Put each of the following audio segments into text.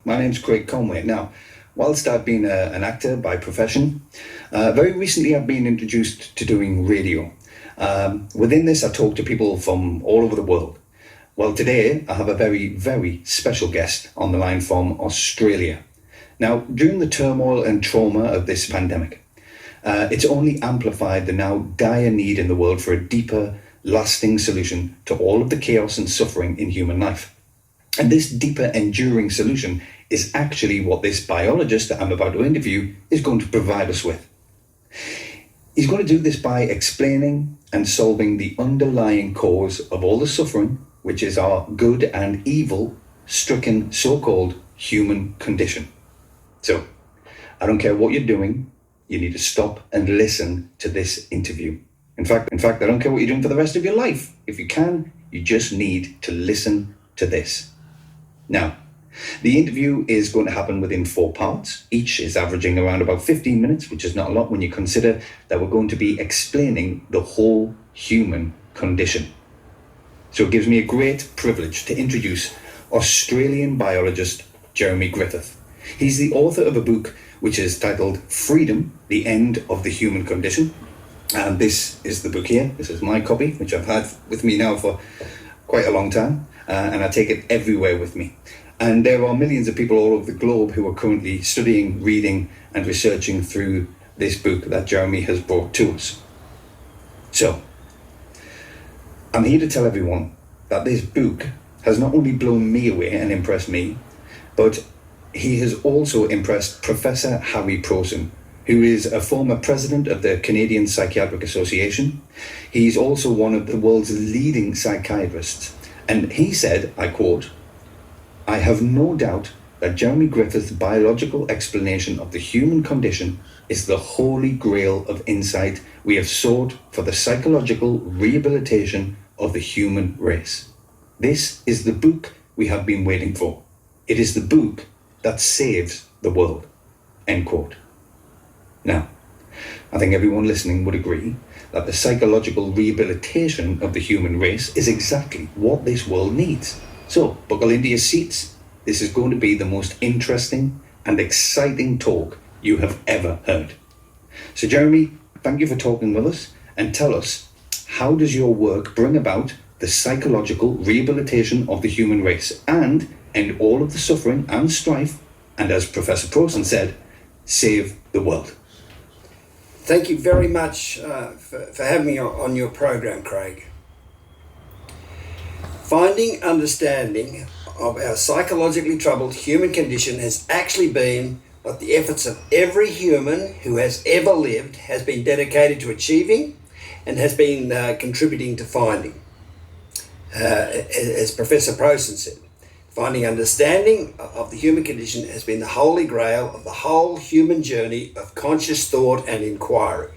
My name's Craig Conway. Now, whilst I've been an actor by profession, very recently I've been introduced to doing radio. Within this, I talk to people from all over the world. Well, today I have a very, very special guest on the line from Australia. Now, during the turmoil and trauma of this pandemic, it's only amplified the now dire need in the world for a deeper, lasting solution to all of the chaos and suffering in human life. And this deeper, enduring solution is actually what this biologist that I'm about to interview is going to provide us with. He's going to do this by explaining and solving the underlying cause of all the suffering, which is our good and evil stricken so-called human condition. So, I don't care what you're doing, you need to stop and listen to this interview. In fact, I don't care what you're doing for the rest of your life. If you can, you just need to listen to this. Now, the interview is going to happen within 4 parts. Each is averaging around about 15 minutes, which is not a lot when you consider that we're going to be explaining the whole human condition. So it gives me a great privilege to introduce Australian biologist Jeremy Griffith. He's the author of a book which is titled Freedom, the End of the Human Condition. And this is the book here. This is my copy, which I've had with me now for quite a long time. And I take it everywhere with me. And there are millions of people all over the globe who are currently studying, reading, and researching through this book that Jeremy has brought to us. So, I'm here to tell everyone that this book has not only blown me away and impressed me, but he has also impressed Professor Harry Prosen, who is a former president of the Canadian Psychiatric Association. He's also one of the world's leading psychiatrists. And he said, I quote, "I have no doubt that Jeremy Griffith's biological explanation of the human condition is the holy grail of insight we have sought for the psychological rehabilitation of the human race. This is the book we have been waiting for. It is the book that saves the world." End quote. Now, I think everyone listening would agree that the psychological rehabilitation of the human race is exactly what this world needs. So, buckle into your seats. This is going to be the most interesting and exciting talk you have ever heard. So, Jeremy, thank you for talking with us, and tell us, how does your work bring about the psychological rehabilitation of the human race and end all of the suffering and strife, and as Professor Prosen said, save the world? Thank you very much for having me on your program, Craig. Finding understanding of our psychologically troubled human condition has actually been what the efforts of every human who has ever lived has been dedicated to achieving and has been contributing to finding. As Professor Prosen said, finding understanding of the human condition has been the holy grail of the whole human journey of conscious thought and inquiry.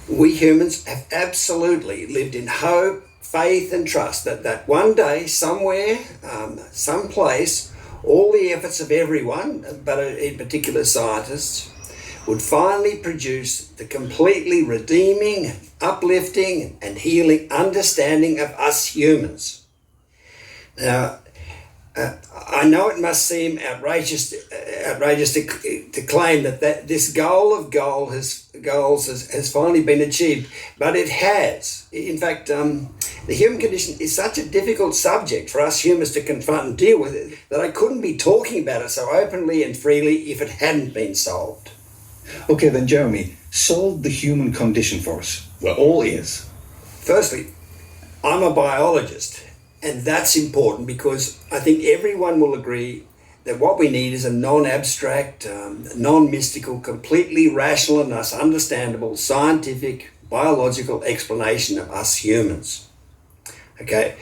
We humans have absolutely lived in hope, faith and trust that one day, somewhere, someplace, all the efforts of everyone, but in particular scientists, would finally produce the completely redeeming, uplifting and healing understanding of us humans. Now, I know it must seem outrageous to claim that this goal of goals has finally been achieved, but it has. In fact, the human condition is such a difficult subject for us humans to confront and deal with it that I couldn't be talking about it so openly and freely if it hadn't been solved. Okay then, Jeremy, solve the human condition for us. We're all ears. Firstly, I'm a biologist. And that's important because I think everyone will agree that what we need is a non-abstract, non-mystical, completely rational and thus understandable scientific, biological explanation of us humans. Okay,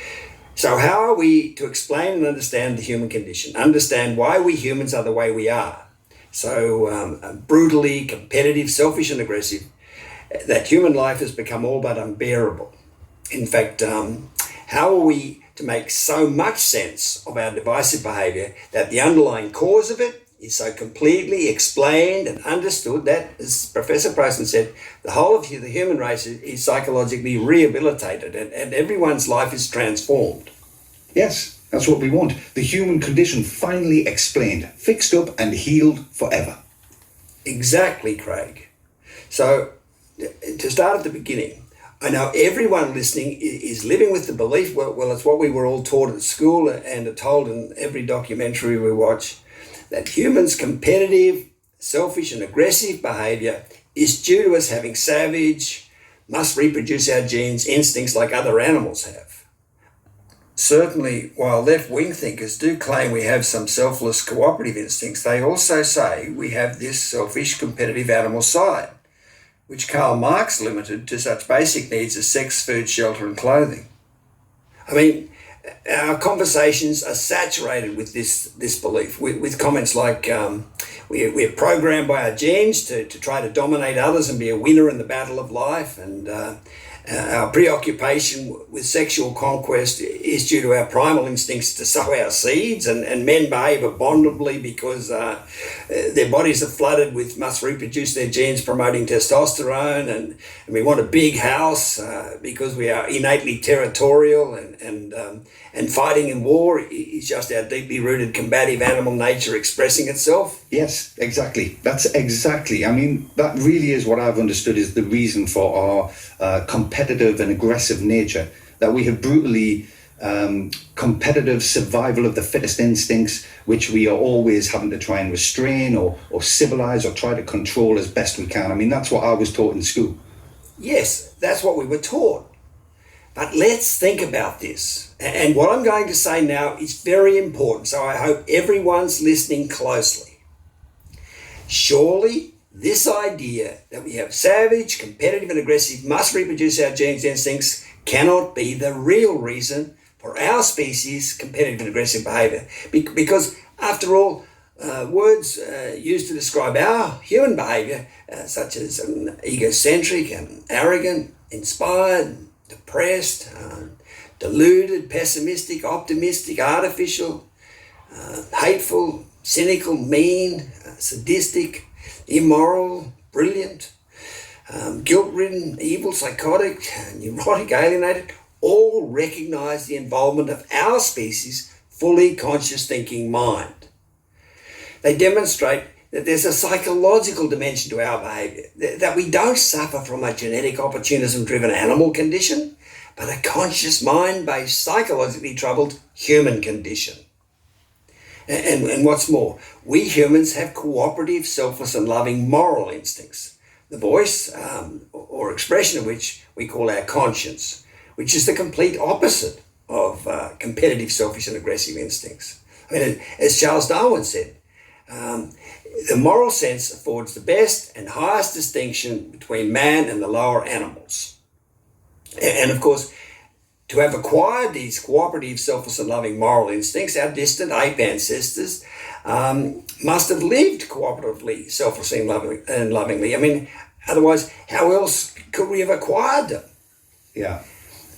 so how are we to explain and understand the human condition? Understand why we humans are the way we are. So brutally, competitive, selfish and aggressive, that human life has become all but unbearable. In fact, how are we to make so much sense of our divisive behaviour that the underlying cause of it is so completely explained and understood that, as Professor Prosen said, the whole of the human race is psychologically rehabilitated and everyone's life is transformed? Yes, That's what we want. The human condition finally explained, fixed up and healed forever. Exactly, Craig. So, to start at the beginning, I know everyone listening is living with the belief, well, it's what we were all taught at school and are told in every documentary we watch, that humans' competitive, selfish and aggressive behaviour is due to us having savage, must reproduce our genes, instincts like other animals have. Certainly, while left-wing thinkers do claim we have some selfless cooperative instincts, they also say we have this selfish competitive animal side, which Karl Marx limited to such basic needs as sex, food, shelter and clothing. I mean, our conversations are saturated with this belief, with comments like we're programmed by our genes to try to dominate others and be a winner in the battle of life, and our preoccupation with sexual conquest is due to our primal instincts to sow our seeds, and men behave abominably because their bodies are flooded with must reproduce their genes promoting testosterone, and we want a big house because we are innately territorial, and fighting in war is just our deeply rooted combative animal nature expressing itself. Yes, exactly. That's exactly. I mean, that really is what I've understood is the reason for our competitive and aggressive nature, that we have brutally competitive survival of the fittest instincts, which we are always having to try and restrain or civilize or try to control as best we can. I mean, that's what I was taught in school. Yes, that's what we were taught. But let's think about this. And what I'm going to say now is very important, so I hope everyone's listening closely. Surely, this idea that we have savage, competitive and aggressive, must reproduce our genes instincts cannot be the real reason for our species' competitive and aggressive behaviour. Because, after all, words used to describe our human behaviour, such as egocentric and arrogant, inspired, depressed, deluded, pessimistic, optimistic, artificial, hateful, cynical, mean, sadistic, immoral, brilliant, guilt-ridden, evil, psychotic, neurotic, alienated, all recognise the involvement of our species' fully conscious thinking mind. They demonstrate that there's a psychological dimension to our behaviour, that we don't suffer from a genetic opportunism-driven animal condition, but a conscious mind-based, psychologically troubled human condition. And what's more, we humans have cooperative, selfless and loving moral instincts, the voice or expression of which we call our conscience, which is the complete opposite of competitive, selfish and aggressive instincts. I mean, as Charles Darwin said, the moral sense affords the best and highest distinction between man and the lower animals. And of course, to have acquired these cooperative, selfless and loving moral instincts, our distant ape ancestors must have lived cooperatively, selflessly and lovingly. I mean, otherwise, how else could we have acquired them? Yeah.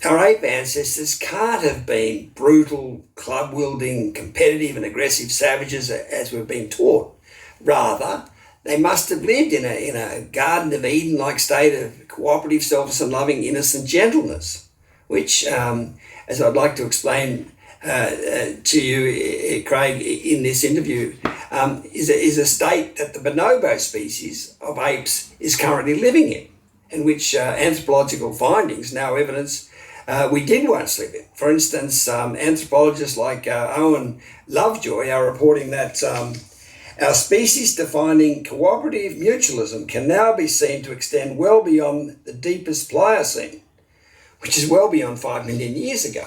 Our ape ancestors can't have been brutal, club-wielding, competitive and aggressive savages as we've been taught. Rather, they must have lived in a Garden of Eden-like state of cooperative, selfless and loving, innocent gentleness, which, as I'd like to explain to you, Craig, in this interview, is a state that the bonobo species of apes is currently living in which anthropological findings now evidence we did once live in. For instance, anthropologists like Owen Lovejoy are reporting that our species-defining cooperative mutualism can now be seen to extend well beyond the deepest Pliocene, which is well beyond 5 million years ago.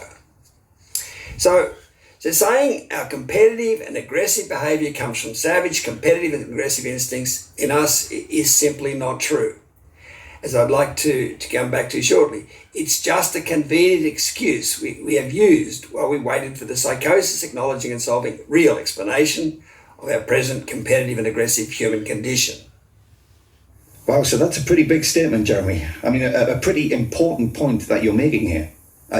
So saying our competitive and aggressive behaviour comes from savage, competitive and aggressive instincts in us is simply not true. As I'd like to come back to shortly, it's just a convenient excuse we have used while we waited for the psychosis acknowledging and solving real explanation of our present competitive and aggressive human condition. Wow, so that's a pretty big statement, Jeremy. I mean, a pretty important point that you're making here.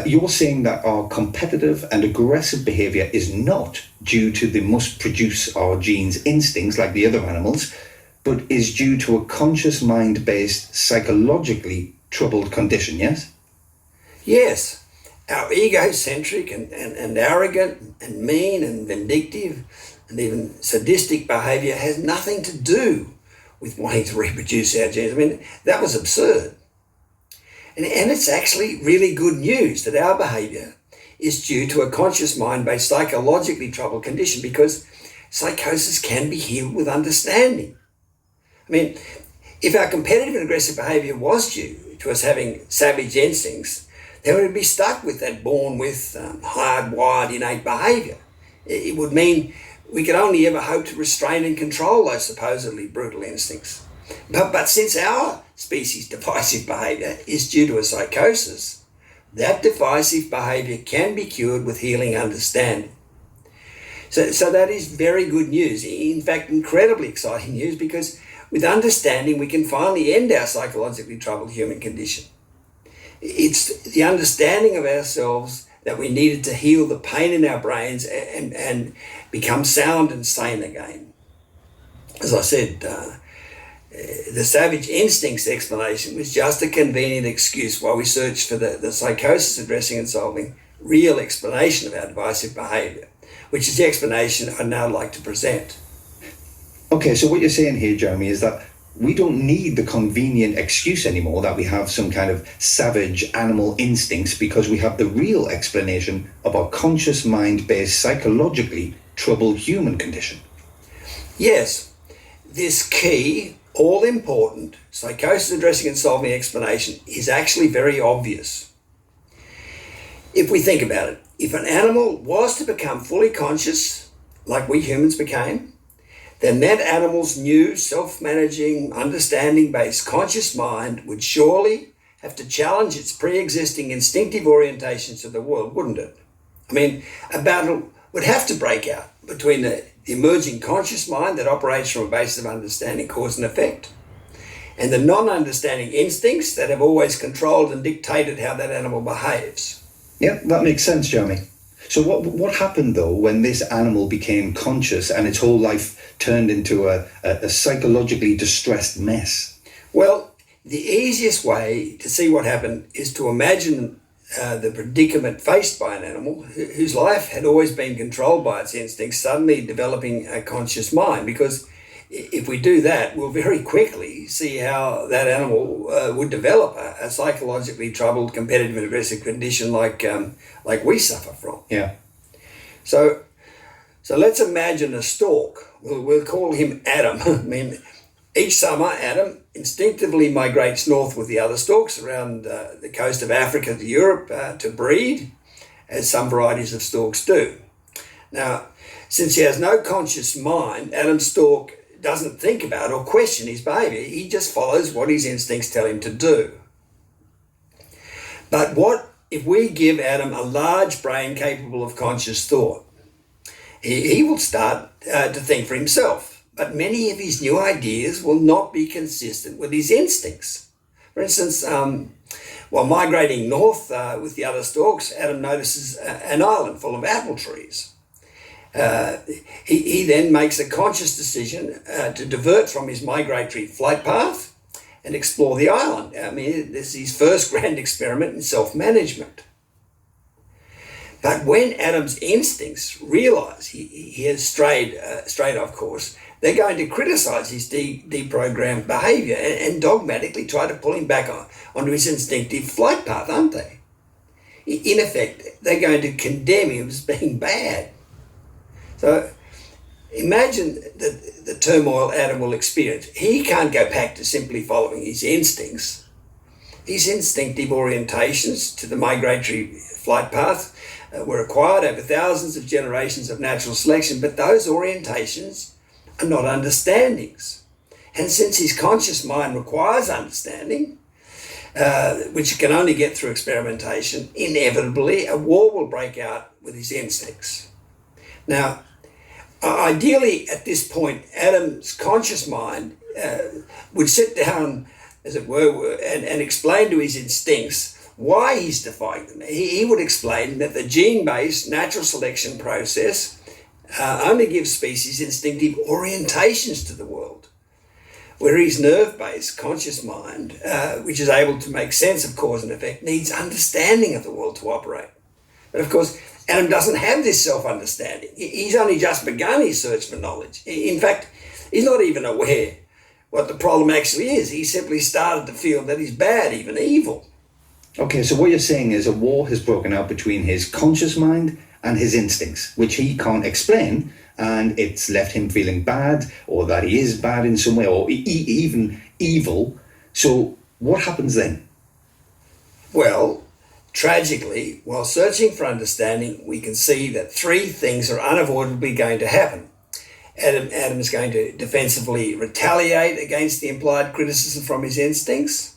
You're saying that our competitive and aggressive behaviour is not due to the must produce our genes instincts like the other animals, but is due to a conscious mind-based, psychologically troubled condition, yes? Yes, Our egocentric and arrogant and mean and vindictive and even sadistic behaviour has nothing to do with wanting to reproduce our genes. I mean, that was absurd. And it's actually really good news that our behaviour is due to a conscious mind-based psychologically troubled condition, because psychosis can be healed with understanding. I mean, if our competitive and aggressive behaviour was due to us having savage instincts, then we'd be stuck with that born with hardwired innate behaviour. It would mean we could only ever hope to restrain and control those supposedly brutal instincts. But since our species' divisive behaviour is due to a psychosis, that divisive behaviour can be cured with healing understanding. So that is very good news. In fact, incredibly exciting news, because with understanding we can finally end our psychologically troubled human condition. It's the understanding of ourselves that we needed to heal the pain in our brains and become sound and sane again. As I said, the savage instincts explanation was just a convenient excuse while we searched for the psychosis addressing and solving real explanation of our divisive behaviour, which is the explanation I'd now like to present. Okay, so what you're saying here, Jeremy, is that we don't need the convenient excuse anymore that we have some kind of savage animal instincts, because we have the real explanation of our conscious mind-based psychologically troubled human condition. Yes, this key, all-important psychosis addressing and solving explanation is actually very obvious. If we think about it, if an animal was to become fully conscious, like we humans became, then that animal's new self-managing, understanding-based conscious mind would surely have to challenge its pre-existing instinctive orientation to the world, wouldn't it? I mean, a battle would have to break out between the emerging conscious mind that operates from a basis of understanding cause and effect, and the non-understanding instincts that have always controlled and dictated how that animal behaves. Yeah, that makes sense, Jeremy. So what happened, though, when this animal became conscious and its whole life turned into a psychologically distressed mess? Well, the easiest way to see what happened is to imagine the predicament faced by an animal whose life had always been controlled by its instincts suddenly developing a conscious mind, because if we do that, we'll very quickly see how that animal would develop a psychologically troubled, competitive and aggressive condition like we suffer from. Yeah. So let's imagine a stork. We'll call him Adam. I mean, each summer, Adam instinctively migrates north with the other storks around the coast of Africa to Europe to breed, as some varieties of storks do. Now, since he has no conscious mind, Adam's stork doesn't think about or question his behaviour. He just follows what his instincts tell him to do. But what if we give Adam a large brain capable of conscious thought? He will start to think for himself, but many of his new ideas will not be consistent with his instincts. For instance, while migrating north with the other storks, Adam notices an island full of apple trees. He then makes a conscious decision to divert from his migratory flight path and explore the island. I mean, this is his first grand experiment in self-management. But when Adam's instincts realise he has strayed off course, they're going to criticise his deprogrammed behaviour and dogmatically try to pull him back onto his instinctive flight path, aren't they? In effect, they're going to condemn him as being bad. So imagine the turmoil Adam will experience. He can't go back to simply following his instincts. His instinctive orientations to the migratory flight path were acquired over thousands of generations of natural selection, but those orientations are not understandings. And since his conscious mind requires understanding, which it can only get through experimentation, inevitably a war will break out with his instincts. Now, ideally at this point, Adam's conscious mind would sit down, as it were, and explain to his instincts why he's defying them. He would explain that the gene-based natural selection process only gives species instinctive orientations to the world. where his nerve-based conscious mind, which is able to make sense of cause and effect, needs understanding of the world to operate. But of course, Adam doesn't have this self-understanding. He's only just begun his search for knowledge. In fact, he's not even aware what the problem actually is. He simply started to feel that he's bad, even evil. Okay, so what you're saying is a war has broken out between his conscious mind and his instincts, which he can't explain, and it's left him feeling bad, or that he is bad in some way, or even evil. So what happens then? Well, tragically, while searching for understanding, we can see that three things are unavoidably going to happen. Adam is going to defensively retaliate against the implied criticism from his instincts.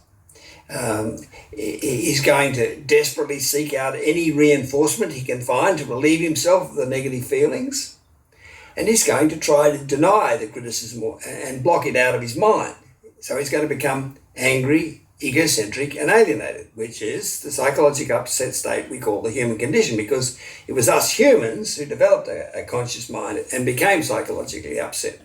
He's going to desperately seek out any reinforcement he can find to relieve himself of the negative feelings. And he's going to try to deny the criticism and block it out of his mind. So he's going to become angry, egocentric and alienated, which is the psychological upset state we call the human condition, because it was us humans who developed a conscious mind and became psychologically upset.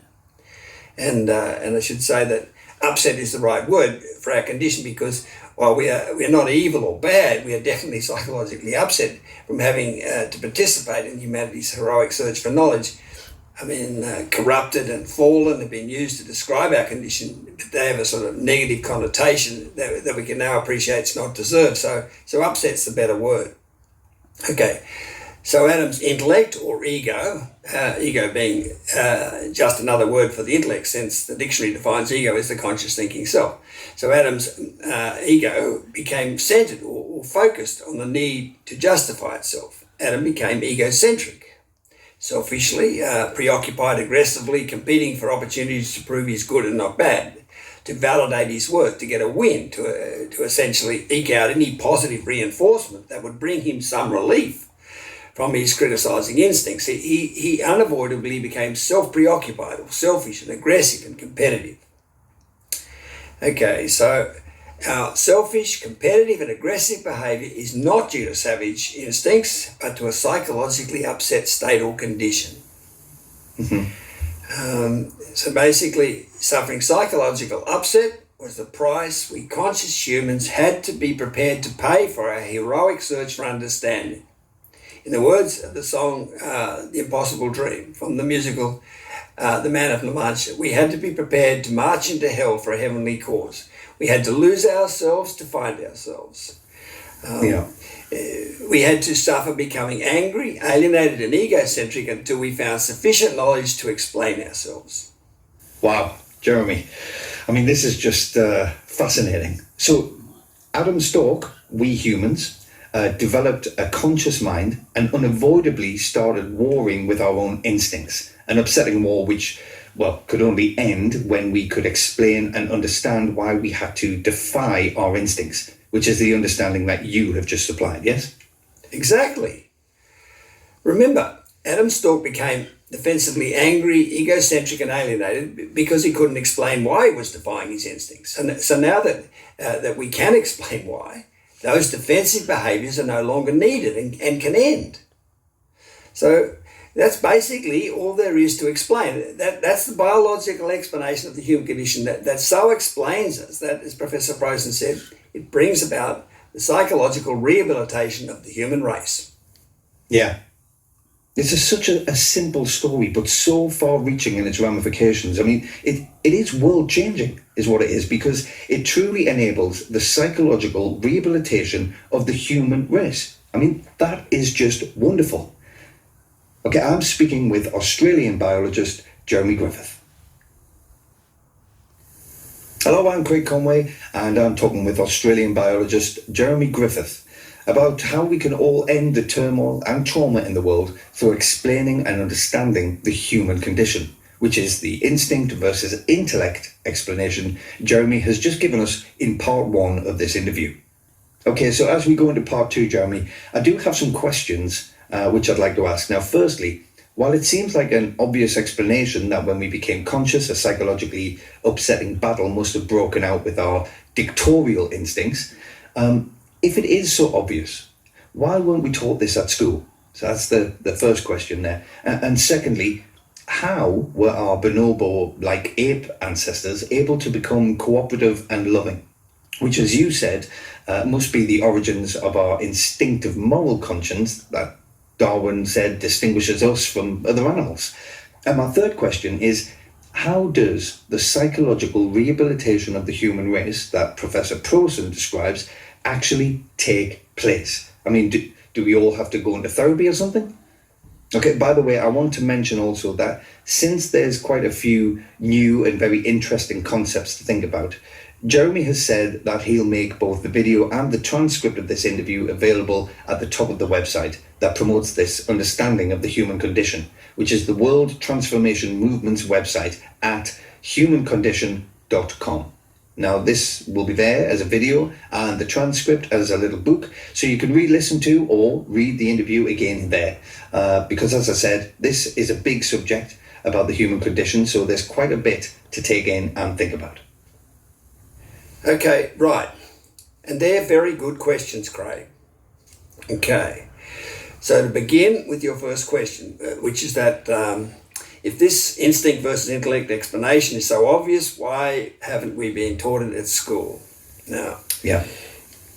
And I should say that upset is the right word for our condition, because while we're not evil or bad, we are definitely psychologically upset from having to participate in humanity's heroic search for knowledge. I mean, corrupted and fallen have been used to describe our condition. They have a sort of negative connotation that we can now appreciate it's not deserved. So upset's the better word. Okay, so Adam's intellect or ego, ego being just another word for the intellect, since the dictionary defines ego as the conscious thinking self. So Adam's ego became centered or focused on the need to justify itself. Adam became egocentric. Selfishly, preoccupied, aggressively, competing for opportunities to prove he's good and not bad, to validate his worth, to get a win, to essentially eke out any positive reinforcement that would bring him some relief from his criticising instincts. He unavoidably became self-preoccupied or selfish and aggressive and competitive. Okay, so our selfish, competitive and aggressive behaviour is not due to savage instincts, but to a psychologically upset state or condition. Mm-hmm. So basically, suffering psychological upset was the price we conscious humans had to be prepared to pay for our heroic search for understanding. In the words of the song The Impossible Dream from the musical The Man of La Mancha, we had to be prepared to march into hell for a heavenly cause. We had to lose ourselves to find ourselves. We had to suffer becoming angry, alienated and egocentric until we found sufficient knowledge to explain ourselves. Wow, Jeremy. I mean, this is just fascinating. So Adam Stork, we humans, developed a conscious mind and unavoidably started warring with our own instincts, an upsetting war which, well, could only end when we could explain and understand why we had to defy our instincts, which is the understanding that you have just supplied, yes? Exactly. Remember, Adam Stork became defensively angry, egocentric and alienated because he couldn't explain why he was defying his instincts. So now that we can explain why, those defensive behaviours are no longer needed and can end. So that's basically all there is to explain. That's the biological explanation of the human condition that so explains us that, as Professor Frozen said, it brings about the psychological rehabilitation of the human race. Yeah. It's such a simple story, but so far-reaching in its ramifications. I mean, it is world-changing, is what it is, because it truly enables the psychological rehabilitation of the human race. I mean, that is just wonderful. Okay, I'm speaking with Australian biologist Jeremy Griffith. Hello, I'm Craig Conway, and I'm talking with Australian biologist Jeremy Griffith about how we can all end the turmoil and trauma in the world through explaining and understanding the human condition, which is the instinct versus intellect explanation Jeremy has just given us in part one of this interview. Okay, so as we go into part two, Jeremy, I do have some questions which I'd like to ask. Now, firstly, while it seems like an obvious explanation that when we became conscious, a psychologically upsetting battle must have broken out with our dictatorial instincts, if it is so obvious, why weren't we taught this at school? So that's the first question there. And secondly, how were our bonobo-like ape ancestors able to become cooperative and loving? Which, as you said, must be the origins of our instinctive moral conscience that Darwin said distinguishes us from other animals. And my third question is, how does the psychological rehabilitation of the human race that Professor Prosen describes actually take place? I mean, do we all have to go into therapy or something? Okay, by the way, I want to mention also that since there's quite a few new and very interesting concepts to think about, Jeremy has said that he'll make both the video and the transcript of this interview available at the top of the website that promotes this understanding of the human condition, which is the World Transformation Movement's website at humancondition.com. Now, this will be there as a video and the transcript as a little book, so you can re-listen to or read the interview again there. Because, as I said, this is a big subject about the human condition, so there's quite a bit to take in and think about. Okay, right. And they're very good questions, Craig. Okay. So to begin with your first question, which is that if this instinct versus intellect explanation is so obvious, why haven't we been taught it at school? Now,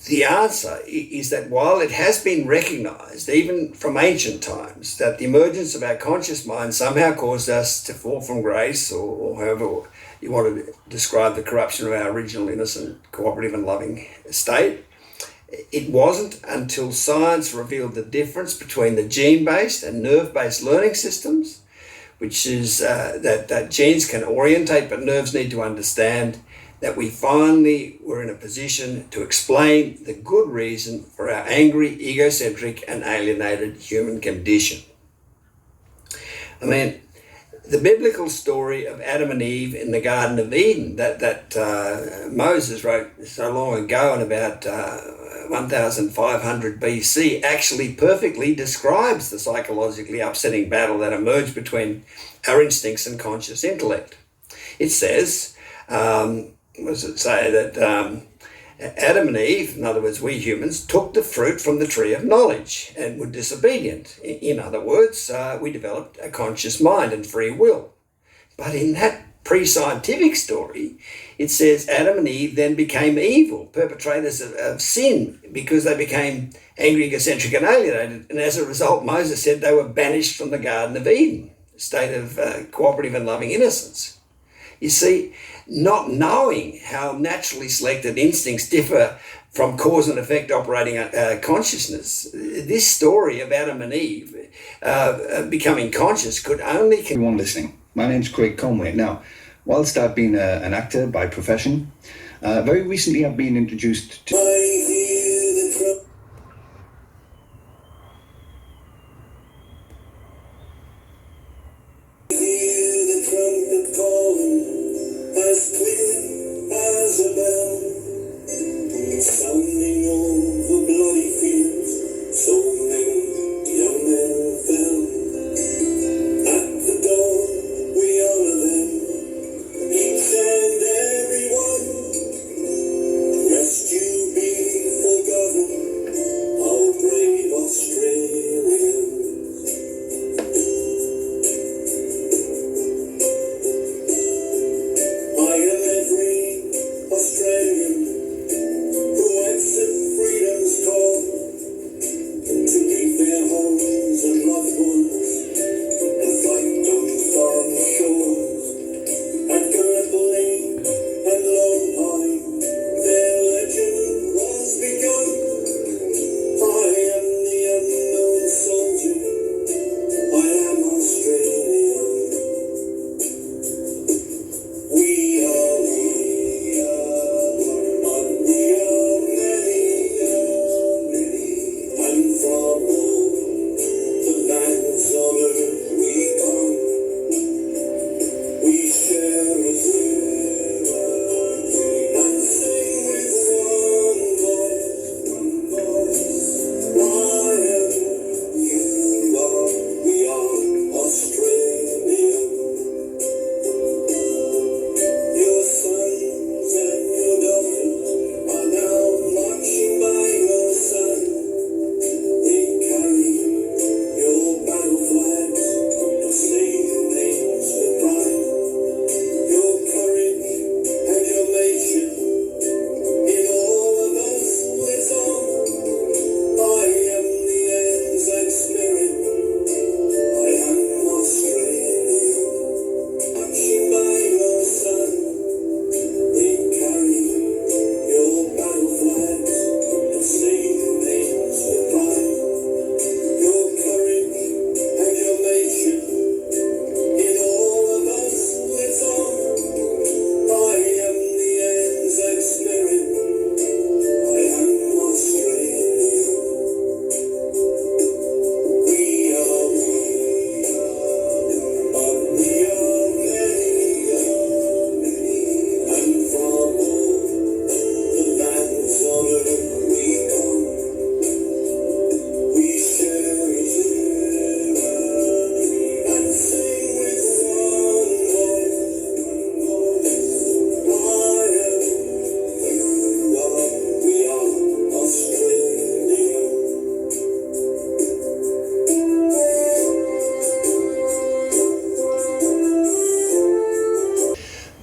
the answer is that while it has been recognised, even from ancient times, that the emergence of our conscious mind somehow caused us to fall from grace, or however you want to describe the corruption of our original innocent, cooperative and loving state, it wasn't until science revealed the difference between the gene-based and nerve-based learning systems, which is that genes can orientate but nerves need to understand, that we finally were in a position to explain the good reason for our angry, egocentric and alienated human condition. I mean, the biblical story of Adam and Eve in the Garden of Eden that Moses wrote so long ago in about 1500 BC actually perfectly describes the psychologically upsetting battle that emerged between our instincts and conscious intellect. It says, that Adam and Eve, in other words, we humans, took the fruit from the tree of knowledge and were disobedient. In other words, we developed a conscious mind and free will. But in that pre-scientific story, it says Adam and Eve then became evil, perpetrators of sin, because they became angry, egocentric and alienated. And as a result, Moses said they were banished from the Garden of Eden, a state of cooperative and loving innocence. You see, not knowing how naturally selected instincts differ from cause and effect operating consciousness, this story of Adam and Eve becoming conscious could only... Everyone listening, my name's Craig Conway. Now, whilst I've been an actor by profession, very recently I've been introduced to... As clear as a bell, sounding over bloody fields, so many young men fell. At the dawn we honor them, each and every one. Rest you be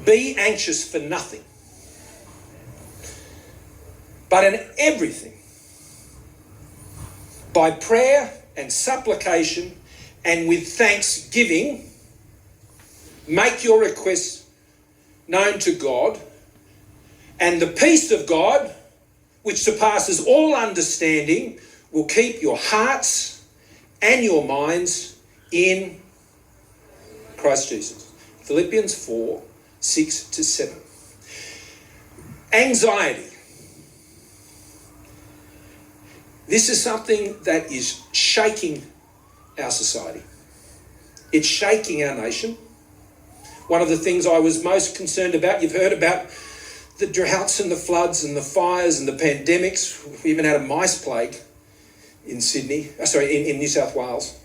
Be anxious for nothing, but in everything, by prayer and supplication and with thanksgiving, make your requests known to God, and the peace of God, which surpasses all understanding, will keep your hearts and your minds in Christ Jesus. Philippians 4, 6 to 7. Anxiety. This is something that is shaking our society. It's shaking our nation. One of the things I was most concerned about, you've heard about the droughts and the floods and the fires and the pandemics. We even had a mice plague in in New South Wales.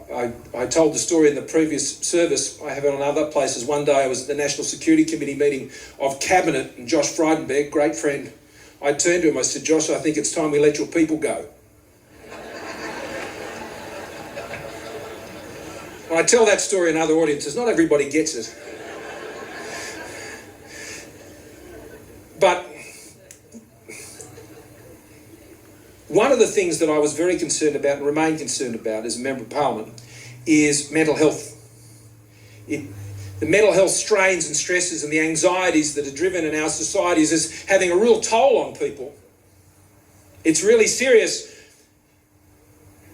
I told the story in the previous service. I have it on other places. One day I was at the National Security Committee meeting of Cabinet, and Josh Frydenberg, great friend, I turned to him, I said, Josh, I think it's time we let your people go. When I tell that story in other audiences, not everybody gets it. But one of the things that I was very concerned about and remain concerned about as a Member of Parliament is mental health. The mental health strains and stresses and the anxieties that are driven in our societies is having a real toll on people. It's really serious.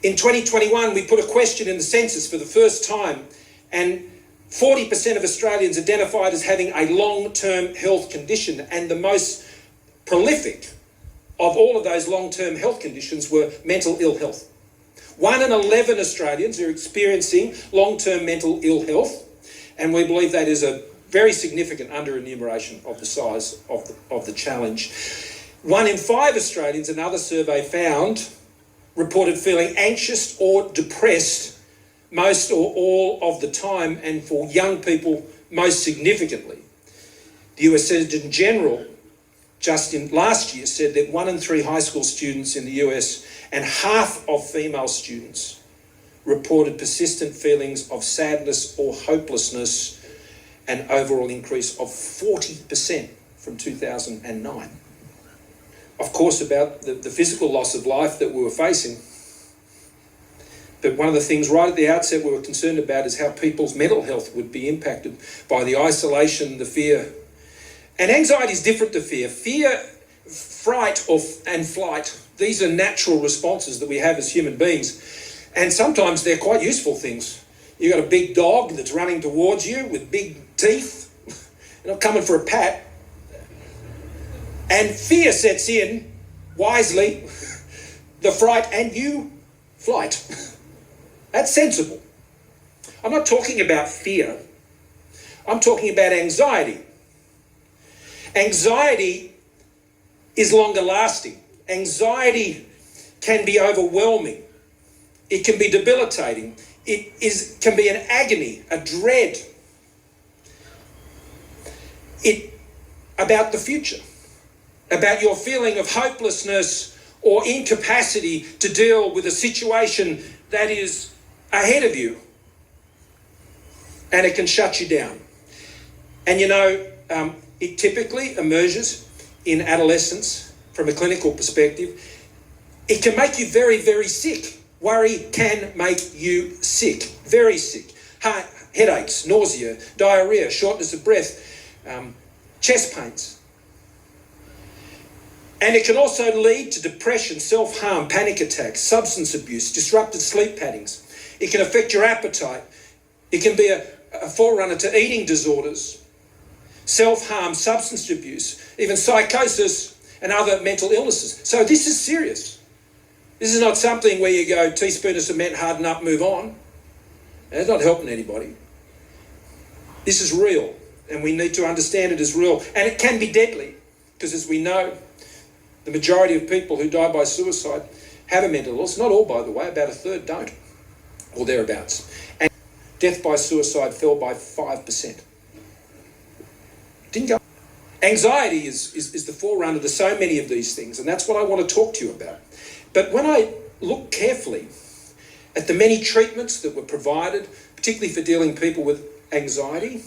In 2021, we put a question in the census for the first time, and 40% of Australians identified as having a long-term health condition, and the most prolific of all of those long-term health conditions were mental ill health. 1 in 11 Australians are experiencing long-term mental ill health, and we believe that is a very significant under-enumeration of the size of the challenge. 1 in 5 Australians, another survey found, reported feeling anxious or depressed most or all of the time, and for young people, most significantly. The US Surgeon General just in last year said that 1 in 3 high school students in the US and half of female students reported persistent feelings of sadness or hopelessness, an overall increase of 40% from 2009. Of course, about the physical loss of life that we were facing. But one of the things right at the outset we were concerned about is how people's mental health would be impacted by the isolation, the fear. And anxiety is different to fear. Fear, fright and flight, these are natural responses that we have as human beings. And sometimes they're quite useful things. You've got a big dog that's running towards you with big teeth, not coming for a pat. And fear sets in, wisely, the fright, and you flight. That's sensible. I'm not talking about fear. I'm talking about anxiety. Anxiety is longer lasting. Anxiety can be overwhelming. It can be debilitating. It can be an agony, a dread. About the future, about your feeling of hopelessness or incapacity to deal with a situation that is ahead of you, and it can shut you down. And it typically emerges in adolescence from a clinical perspective. It can make you very, very sick. Worry can make you sick, very sick. Headaches, nausea, diarrhea, shortness of breath, chest pains. And it can also lead to depression, self-harm, panic attacks, substance abuse, disrupted sleep patterns. It can affect your appetite. It can be a forerunner to eating disorders, self-harm, substance abuse, even psychosis and other mental illnesses. So this is serious. This is not something where you go, teaspoon of cement, harden up, move on. And it's not helping anybody. This is real, and we need to understand it as real. And it can be deadly, because as we know, the majority of people who die by suicide have a mental illness. Not all, by the way, about a third don't, or thereabouts. And death by suicide fell by 5%. Didn't go. Anxiety is the forerunner to so many of these things, and that's what I want to talk to you about. But when I look carefully at the many treatments that were provided, particularly for dealing people with anxiety,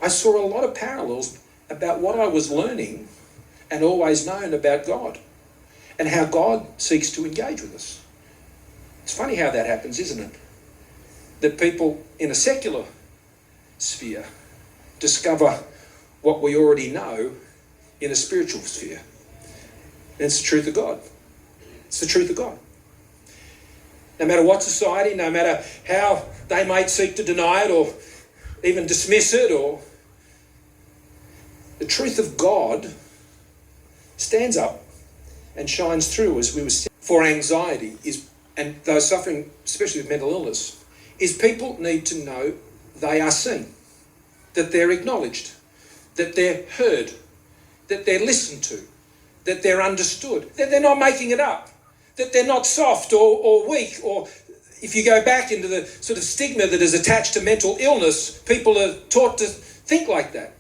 I saw a lot of parallels about what I was learning and always known about God and how God seeks to engage with us. It's funny how that happens, isn't it? That people in a secular sphere discover what we already know in a spiritual sphere. And it's the truth of God. It's the truth of God. No matter what society, no matter how they might seek to deny it or even dismiss it, or the truth of God stands up and shines through, as we were saying. For anxiety is, and those suffering, especially with mental illness, is people need to know they are seen, that they're acknowledged, that they're heard, that they're listened to, that they're understood, that they're not making it up, that they're not soft or weak, or if you go back into the sort of stigma that is attached to mental illness, people are taught to think like that.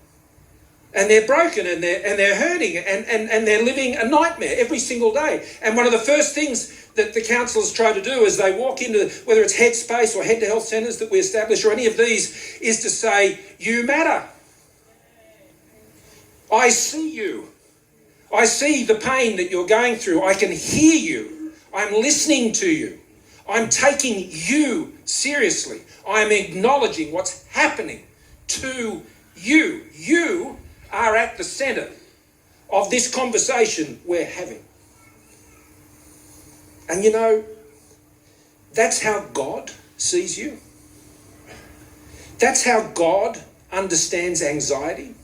And they're broken and they're hurting and they're living a nightmare every single day. And one of the first things that the counsellors try to do as they walk into, whether it's Headspace or Head to Health centres that we establish or any of these, is to say, you matter. I see you. I see the pain that you're going through. I can hear you. I'm listening to you. I'm taking you seriously. I'm acknowledging what's happening to you. You are at the centre of this conversation we're having. And you know, that's how God sees you. That's how God understands anxiety.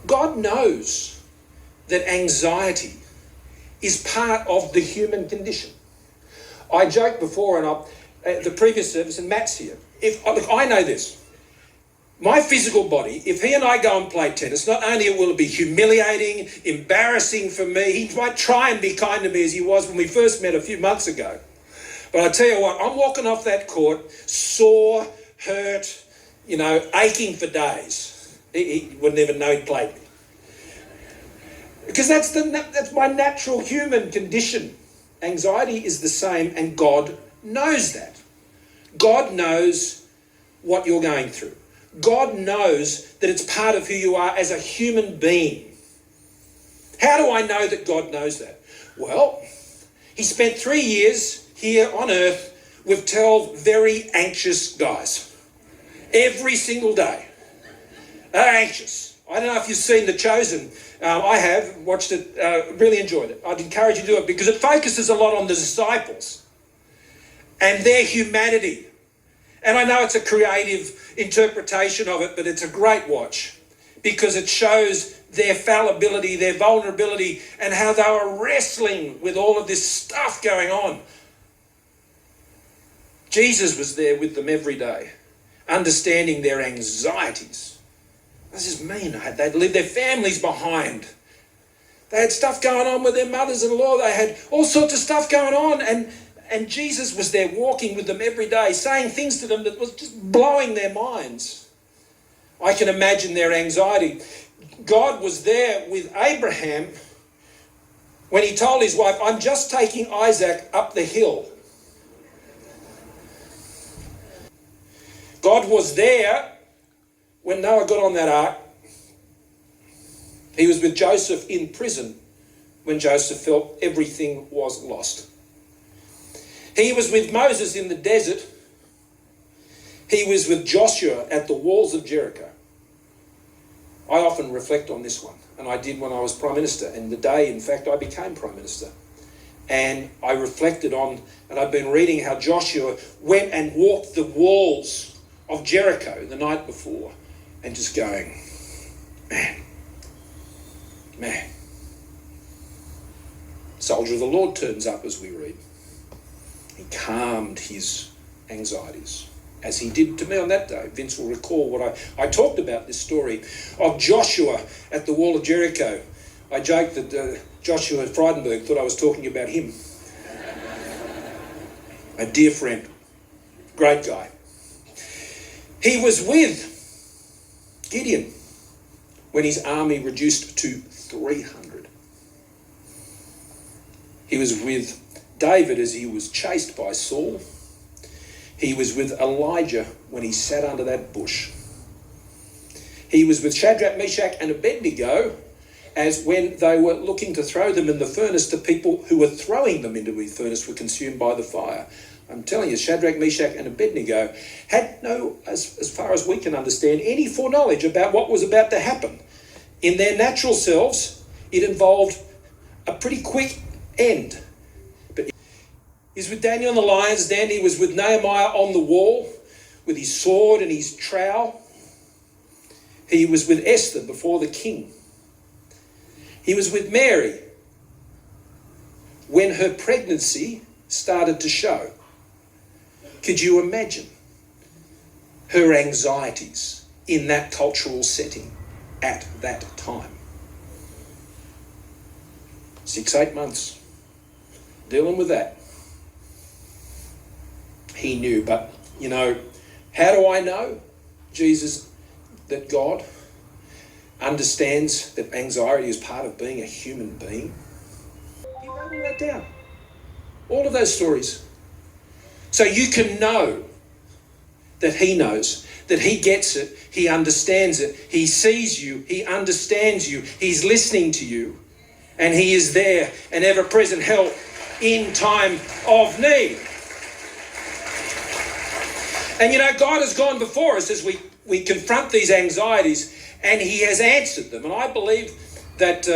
God knows that anxiety is part of the human condition. I joked before the previous service, and Matt's here. Look, I know this. My physical body, if he and I go and play tennis, not only will it be humiliating, embarrassing for me, he might try and be kind to me as he was when we first met a few months ago. But I tell you what, I'm walking off that court, sore, hurt, aching for days. He would never know he'd played me. Because that's my natural human condition. Anxiety is the same, and God knows that. God knows what you're going through. God knows that it's part of who you are as a human being. How do I know that God knows that? Well, he spent 3 years here on earth with 12 very anxious guys. Every single day. They're anxious. I don't know if you've seen The Chosen. I have watched it, really enjoyed it. I'd encourage you to do it because it focuses a lot on the disciples and their humanity. And I know it's a creative interpretation of it, but it's a great watch because it shows their fallibility, their vulnerability, and how they were wrestling with all of this stuff going on. Jesus was there with them every day, understanding their anxieties. What does this mean? They'd leave their families behind. They had stuff going on with their mothers-in-law. They had all sorts of stuff going on, and Jesus was there walking with them every day, saying things to them that was just blowing their minds. I can imagine their anxiety. God was there with Abraham when he told his wife, I'm just taking Isaac up the hill. God was there when Noah got on that ark. He was with Joseph in prison when Joseph felt everything was lost. He was with Moses in the desert. He was with Joshua at the walls of Jericho. I often reflect on this one, and I did when I was Prime Minister, and the day, in fact, I became Prime Minister. And I reflected on, and I've been reading how Joshua went and walked the walls of Jericho the night before, and just going, man. Soldier of the Lord turns up as we read. He calmed his anxieties, as he did to me on that day. Vince will recall what I talked about this story of Joshua at the wall of Jericho. I joked that Joshua Frydenberg thought I was talking about him. A dear friend, great guy. He was with Gideon when his army reduced to 300. He was with David as he was chased by Saul. He was with Elijah when he sat under that bush. He was with Shadrach, Meshach and Abednego as when they were looking to throw them in the furnace, the people who were throwing them into the furnace were consumed by the fire. I'm telling you, Shadrach, Meshach and Abednego had no, as far as we can understand, any foreknowledge about what was about to happen. In their natural selves, it involved a pretty quick end. But he's with Daniel in the lion's den. He was with Nehemiah on the wall with his sword and his trowel. He was with Esther before the king. He was with Mary when her pregnancy started to show. Could you imagine her anxieties in that cultural setting at that time? 6-8 months dealing with that. He knew, but you know, how do I know, Jesus, that God understands that anxiety is part of being a human being? He wrote all that down. All of those stories. So you can know that he knows, that he gets it, he understands it, he sees you, he understands you, he's listening to you, and he is there, an ever-present help in time of need. And you know, God has gone before us as we confront these anxieties, and he has answered them. And I believe that,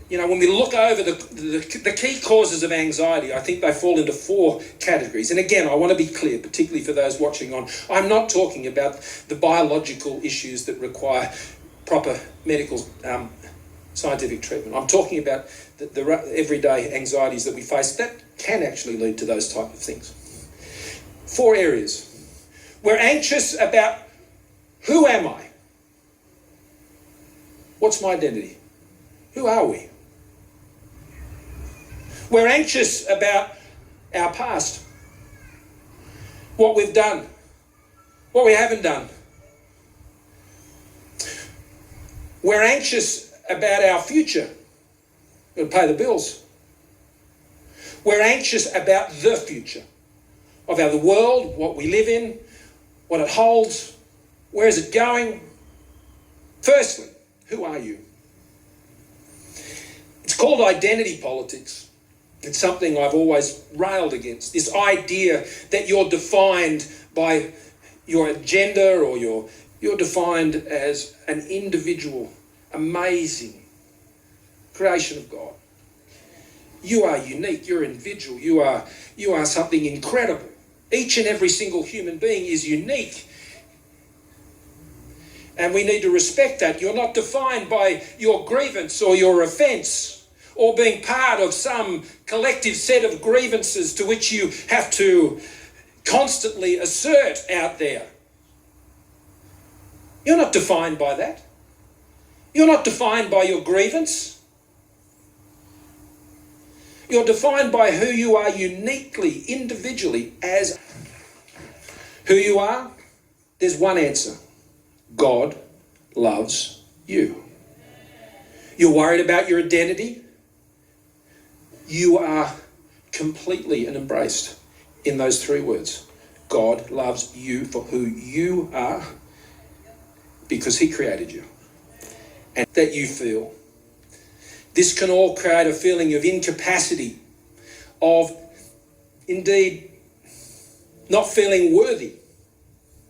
you know, when we look over the key causes of anxiety, I think they fall into 4 categories. And again, I want to be clear, particularly for those watching on, I'm not talking about the biological issues that require proper medical scientific treatment. I'm talking about the everyday anxieties that we face that can actually lead to those type of things. 4 areas. We're anxious about, who am I? What's my identity? Who are we? We're anxious about our past, what we've done, what we haven't done. We're anxious about our future. We've got to pay the bills. We're anxious about the future of the world, what we live in, what it holds, where is it going? Firstly, who are you? It's called identity politics. It's something I've always railed against. This idea that you're defined by your gender or you're defined as an individual, amazing creation of God. You are unique, you're individual, you are something incredible. Each and every single human being is unique. And we need to respect that. You're not defined by your grievance or your offence or being part of some collective set of grievances to which you have to constantly assert out there. You're not defined by that. You're not defined by your grievance. You're defined by who you are uniquely, individually, as who you are. There's one answer. God loves you. You're worried about your identity. You are completely and embraced in those 3 words. God loves you for who you are because he created you. And that you feel. This can all create a feeling of incapacity, of indeed not feeling worthy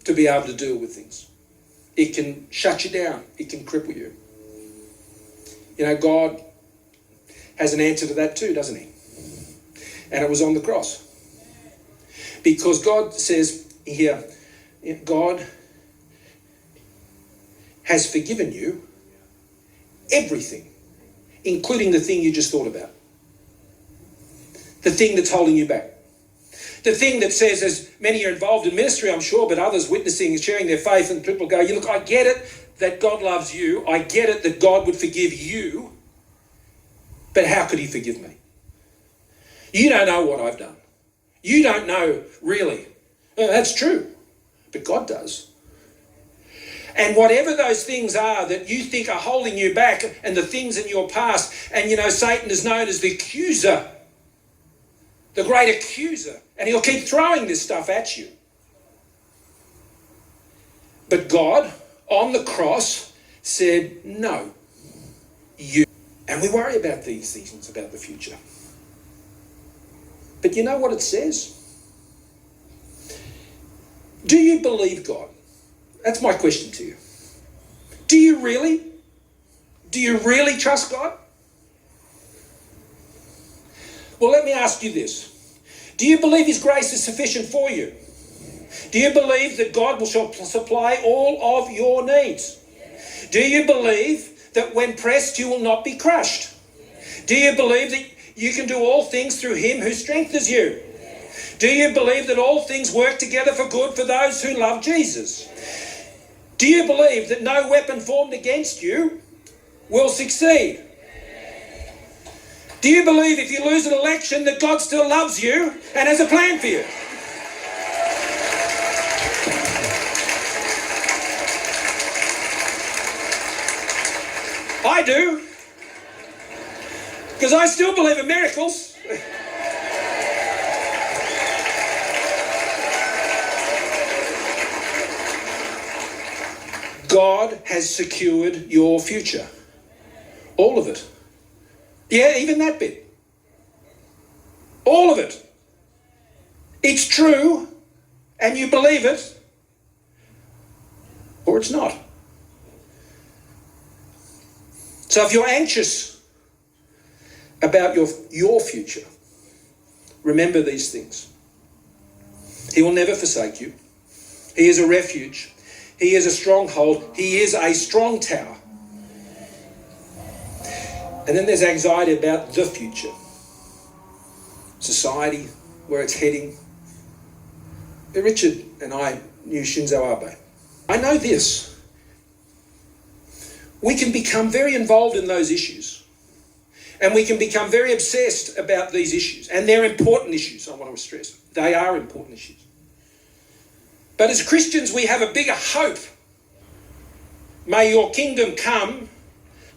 to be able to deal with things. It can shut you down. It can cripple you. You know, God has an answer to that too, doesn't he? And it was on the cross. Because God says here, God has forgiven you everything, including the thing you just thought about. The thing that's holding you back. The thing that says, as many are involved in ministry, I'm sure, but others witnessing and sharing their faith, and people go, you look, I get it that God loves you. I get it that God would forgive you. But how could he forgive me? You don't know what I've done. You don't know, really. That's true. But God does. And whatever those things are that you think are holding you back, and the things in your past, and you know, Satan is known as the accuser, the great accuser, and he'll keep throwing this stuff at you. But God, on the cross, said, no, you. And we worry about these things, about the future. But you know what it says? Do you believe God? That's my question to you. Do you really? Do you really trust God? Well, let me ask you this. Do you believe His grace is sufficient for you? Do you believe that God will supply all of your needs? Do you believe that when pressed you will not be crushed? Do you believe that you can do all things through Him who strengthens you? Do you believe that all things work together for good for those who love Jesus? Do you believe that no weapon formed against you will succeed? Do you believe if you lose an election that God still loves you and has a plan for you? I do. Because I still believe in miracles. God has secured your future. All of it. Yeah, even that bit. All of it. It's true, and you believe it, or it's not. So if you're anxious about your future, remember these things. He will never forsake you. He is a refuge. He is a stronghold. He is a strong tower. And then there's anxiety about the future. Society, where it's heading. Richard and I knew Shinzo Abe. I know this. We can become very involved in those issues. And we can become very obsessed about these issues. And they're important issues, I want to stress. They are important issues. But as Christians, we have a bigger hope. May your kingdom come.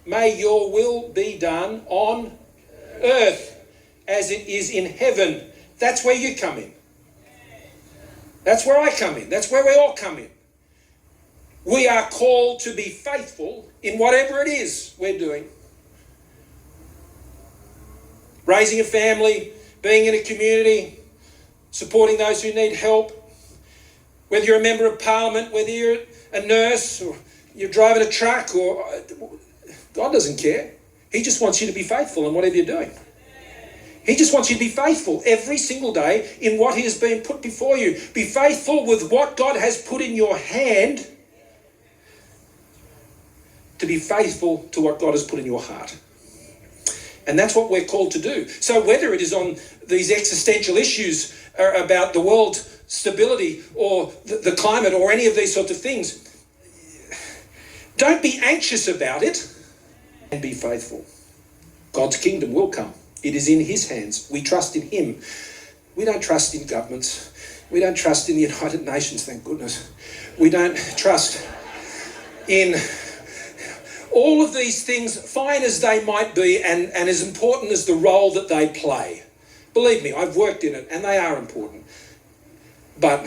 May your will be done on earth as it is in heaven. That's where you come in. That's where I come in. That's where we all come in. We are called to be faithful in whatever it is we're doing. Raising a family, being in a community, supporting those who need help. Whether you're a member of parliament, whether you're a nurse or you're driving a truck, or God doesn't care. He just wants you to be faithful in whatever you're doing. He just wants you to be faithful every single day in what He has been put before you. Be faithful with what God has put in your hand, to be faithful to what God has put in your heart. And that's what we're called to do. So whether it is on these existential issues about the world stability or the climate or any of these sorts of things, don't be anxious about it and be faithful. God's kingdom will come. It is in His hands. We trust in Him. We don't trust in governments. We don't trust in the United Nations, thank goodness. We don't trust in all of these things, fine as they might be and as important as the role that they play. Believe me, I've worked in it and they are important. But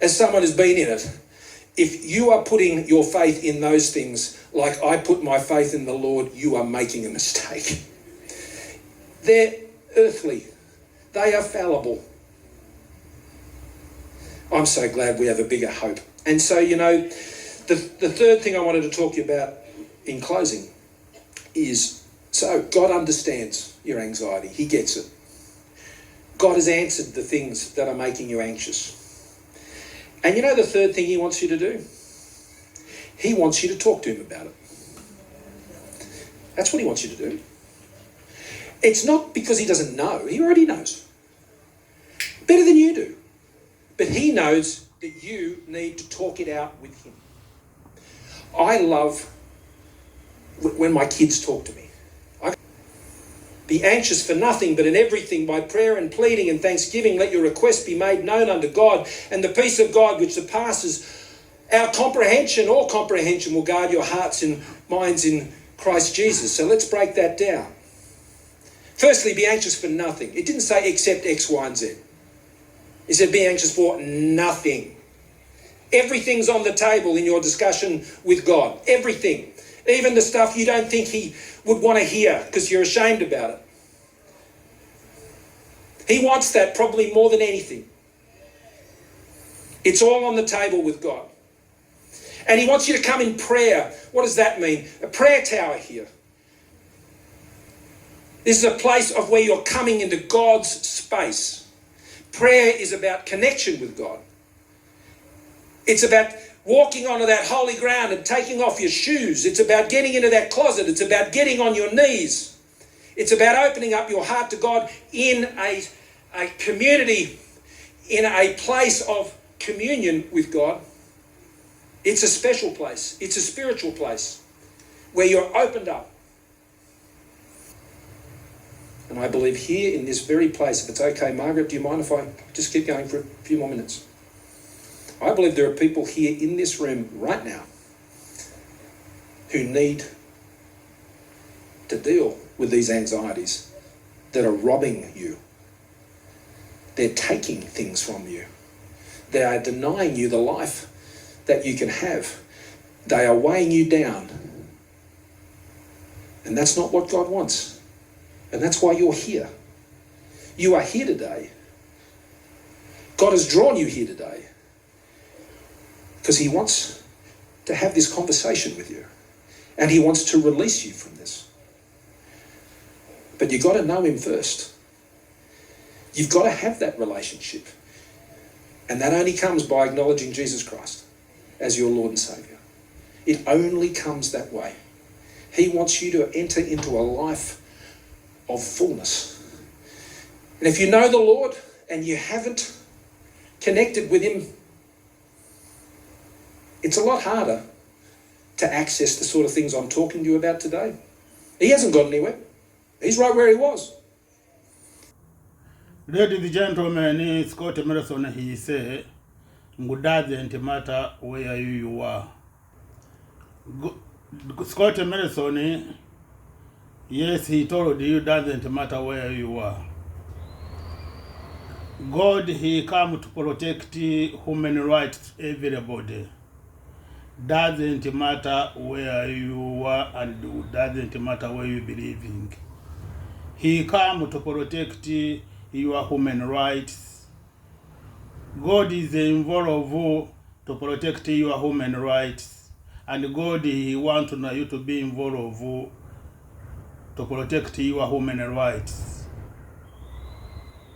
as someone who's been in it, if you are putting your faith in those things like I put my faith in the Lord, you are making a mistake. They're earthly. They are fallible. I'm so glad we have a bigger hope. And so, the third thing I wanted to talk to you about in closing is, so God understands your anxiety. He gets it. God has answered the things that are making you anxious. And the third thing He wants you to do? He wants you to talk to Him about it. That's what He wants you to do. It's not because He doesn't know. He already knows. Better than you do. But He knows that you need to talk it out with Him. I love when my kids talk to me. Be anxious for nothing, but in everything by prayer and pleading and thanksgiving, let your requests be made known unto God, and the peace of God which surpasses our comprehension, all comprehension, will guard your hearts and minds in Christ Jesus. So let's break that down. Firstly, be anxious for nothing. It didn't say except X, Y, and Z. It said be anxious for nothing. Everything's on the table in your discussion with God. Everything. Even the stuff you don't think he would want to hear because you're ashamed about it. He wants that probably more than anything. It's all on the table with God. And he wants you to come in prayer. What does that mean? A prayer tower here. This is a place of where you're coming into God's space. Prayer is about connection with God. It's about walking onto that holy ground and taking off your shoes. It's about getting into that closet. It's about getting on your knees. It's about opening up your heart to God in a community, in a place of communion with God. It's a special place. It's a spiritual place where you're opened up. And I believe here in this very place, if it's okay, Margaret, do you mind if I just keep going for a few more minutes? I believe there are people here in this room right now who need to deal with these anxieties that are robbing you. They're taking things from you. They are denying you the life that you can have. They are weighing you down. And that's not what God wants. And that's why you're here. You are here today. God has drawn you here today because he wants to have this conversation with you. And he wants to release you from this. But you've got to know him first. You've got to have that relationship. And that only comes by acknowledging Jesus Christ as your Lord and Saviour. It only comes that way. He wants you to enter into a life of fullness. And if you know the Lord and you haven't connected with him, it's a lot harder to access the sort of things I'm talking to you about today. He hasn't gone anywhere. He's right where he was. Ladies and gentlemen, Scott Emerson, he said, it doesn't matter where you are. Scott Emerson, yes, he told you, doesn't matter where you are. God, he come to protect human rights, everybody. Doesn't matter where you are and doesn't matter where you believe in. He come to protect your human rights. God is involved to protect your human rights. And God, he wants you to be involved to protect your human rights.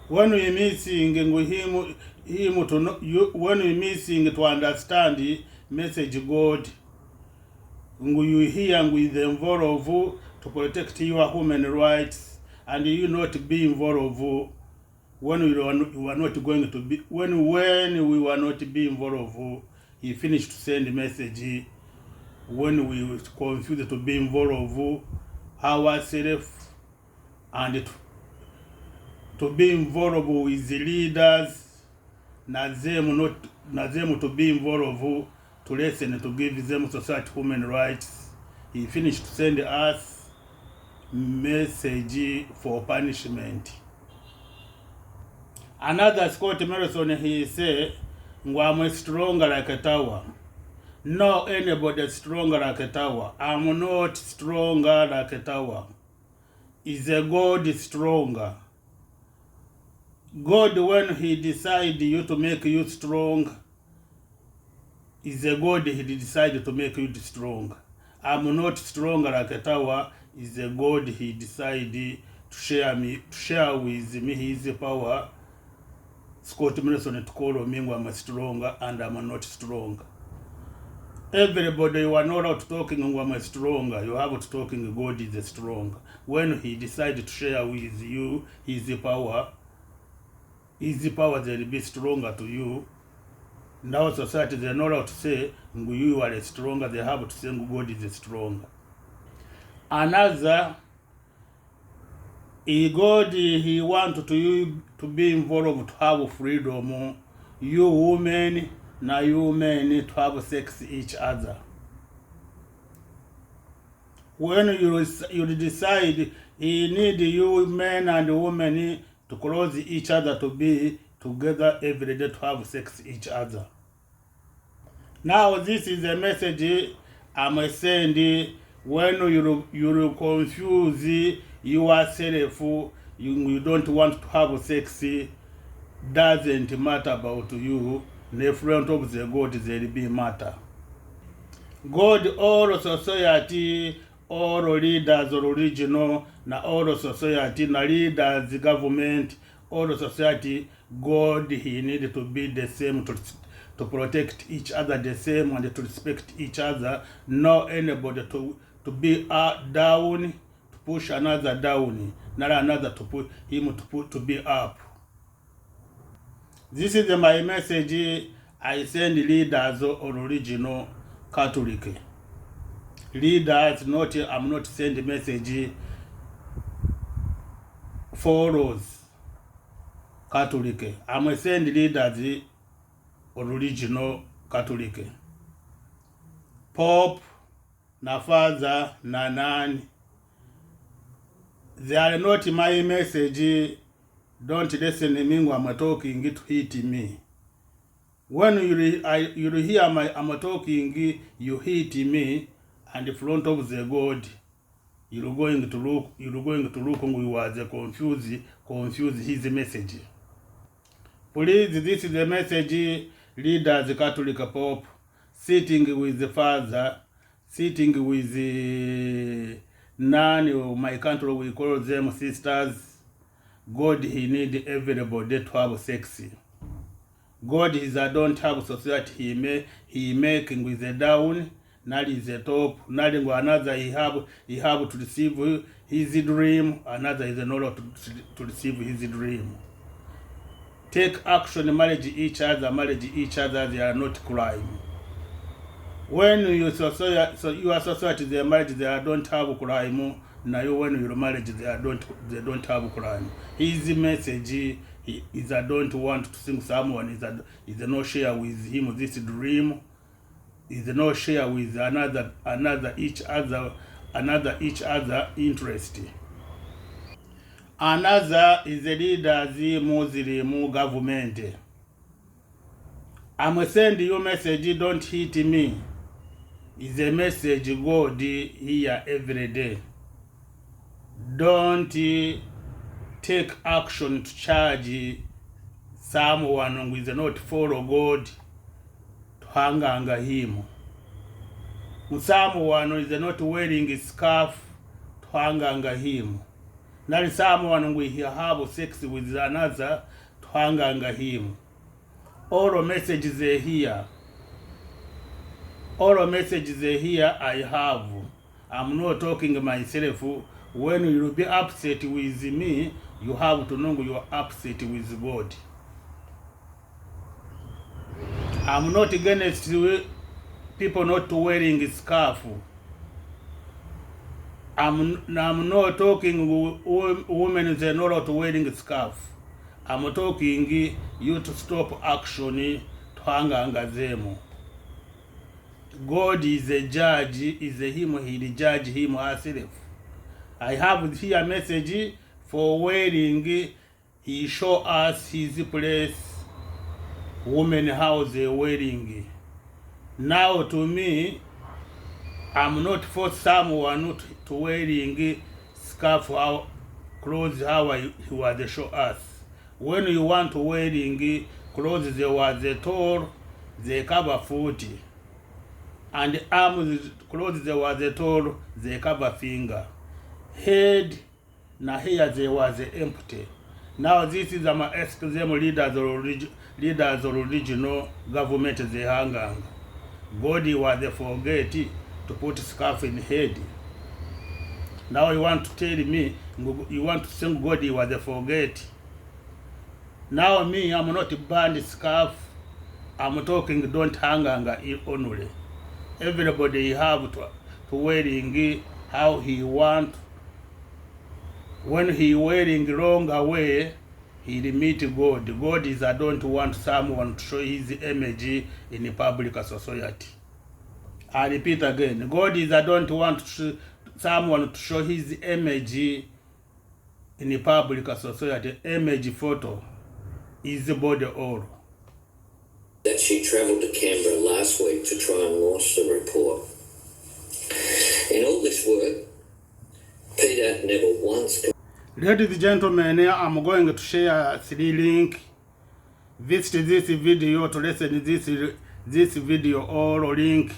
When we missing him to know, when we missing to understand the message God, you hear with involved to protect your human rights, and you not be involved when we were not going to be when we were not be involved. He finished to send a message when we were confused to be involved ourselves and to be involved with the leaders, not them to be involved to listen, to give them society human rights. He finished to send us message for punishment. Another Scott Morrison, he said, I'm stronger like a tower. No anybody stronger like a tower. I'm not stronger like a tower. Is a God stronger? God, when he decide you to make you strong, is a God he decided to make you strong. I'm not stronger like a tower. Is a God he decided to share with me his power. Scott Morrison to call me I'm stronger and I'm not strong. Everybody, you are not out talking I'm stronger. You have to talking God is strong. When he decided to share with you his power will be stronger to you. Now society, they are not allowed to say you are stronger. They have to say God is stronger. Another, God, he wants you to be involved, to have freedom. You women, now you men to have sex each other. When you decide he need you men and women to close each other to be together every day to have sex each other. Now this is a message I'm sending When you confuse yourself, you don't want to have sex, doesn't matter about you. In front of the God there be matter. God, all society, all leaders, original, na all society, na leaders, government, all society, God, he needed to be the same, to protect each other the same, and to respect each other. No anybody to be down, to push another down, not another to put him to be up. This is my message I send leaders or original Catholic. Leaders, I'm not sending message follows Catholic. I'm sending leaders original Catholic. Pope, na father, na nani. They are not my message. Don't listen to me when I'm talking to hit me. When you hear I'm talking, you hit me, and in front of the God, you're going to look and we was confuse his message. Please, this is the message. Leaders, Catholic Pope, sitting with the father, sitting with the nun, my country we call them sisters. God, he need everybody to have sex. God is a don't have society he making with the down, not is the top, not another he have to receive his dream, another is not to receive his dream. Take action, marriage each other, they are not crime. When your society they marriage, they don't have crime. Now when you marriage, they don't have crime. His message is I don't want to sing someone is no share with him this dream, is no share with another each other interest. Another is the leaders Muslim government. I'm sending you message, don't hit me. Is a message God here every day. Don't take action to charge someone with not follow God to hang him. Someone is not wearing a scarf to hang him. Not someone will have sex with another to hang him. All messages are here. All messages are here I have. I'm not talking myself. When you will be upset with me, you have to know you're upset with God. I'm not against people not wearing a scarf. I'm not talking women that are not wearing a scarf. I'm talking you to stop action to hang them. God is a judge, is a him, he judge him herself. I have here a message for wearing, he show us his place, women how they wearing. Now to me, I'm not for someone to wearing scarf how clothes how he was show us. When you want to wearing clothes they was tall, they cover 40. And arms clothes they was tall, they cover finger. Head na here they was empty. Now this is my ask them leaders or original government they hang. God was they forget to put scarf in head. Now you want to tell me you want to sing God was they forget. Now me I'm not banned scarf. I'm talking don't hang only. Everybody have to wearing how he want. When he wearing wrong away, he meet God. God is I don't want someone to show his image in the public society. I repeat again. God is I don't want someone to show his image in the public society. Image photo is the body all. That she travelled to Canberra last week to try and launch the report. In all this Ladies and gentlemen, I'm going to share 3 links. Visit this video to listen this video or link.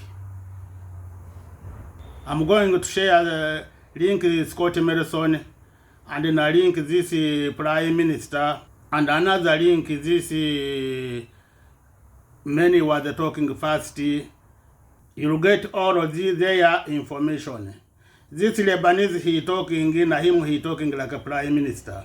I'm going to share the link Scott Morrison, and then a link this Prime Minister, and another link this many was talking first. You'll get all of their information. This Lebanese he talking, and him he talking like a Prime Minister.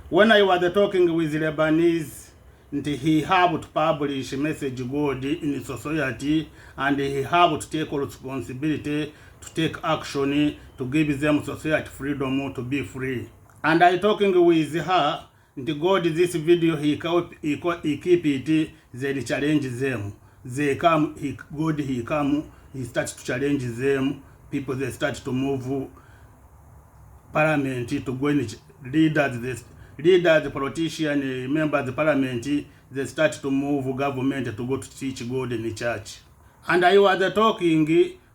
When I was talking with Lebanese, he have to publish message good in society, and he have to take responsibility to take action to give them society freedom to be free. And I talking with her, and God this video he keep it, they challenge them. They come, he start to challenge them. People they start to move parliament to go in leaders, politicians, members of parliament, they start to move government to go to teach God in the church. And I was talking,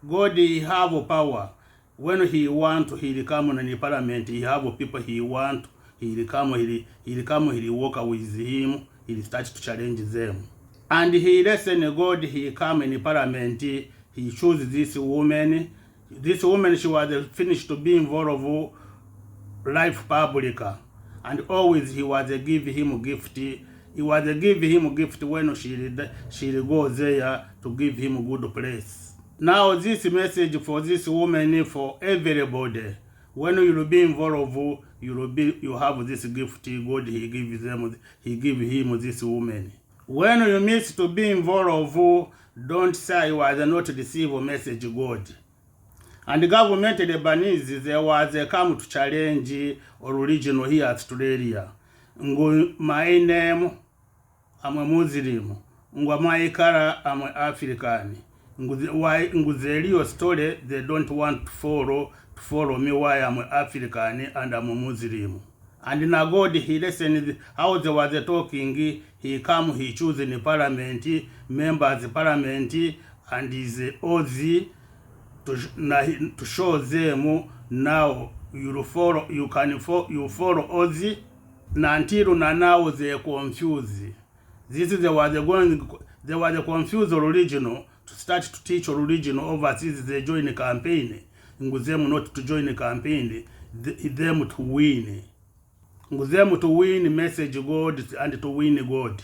God he have power. When he want, he come in the parliament, he have people he want, he come, he walk with him, he start to challenge them. And he listen God, he come in the parliament, he choose this woman. This woman, she was finished to be involved life public, and always he was give him gift. He was give him gift when she go there to give him good place. Now this message for this woman, for everybody. When you will be involved, you have this gift. God he give him this woman. When you miss to be involved, don't say you was not receive a message God. And the government of Lebanese, there was a come to challenge original here at Australia. My name, I'm a Muslim. My color, I'm an African. Why Nguzelio story, they don't want to follow me why I'm an African and I'm a Muslim. And now God, he listened how they was talking, he come, he choose in the parliament, members of parliament, and is Aussie, to show them now you follow Aussie until now they confused. This is they were confused original to start to teach original overseas. They join the campaign. Them not to join the campaign, them to win. Them to win message God and to win God.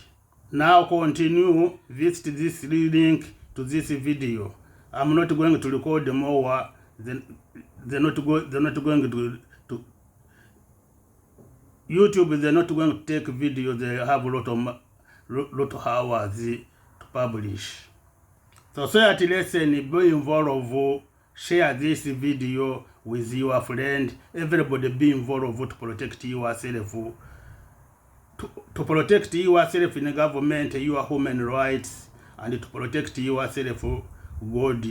Now continue visit this link to this video. I'm not going to record more. They're not going to YouTube. They're not going to take video. They have a lot of hours to publish. Society lesson, be involved. Share this video with your friend. Everybody be involved to protect yourself. To protect yourself in the government, your human rights, and to protect yourself. God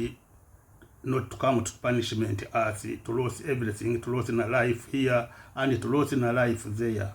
not to come to punishment us, to lose everything, to lose in a life here and to lose in a life there.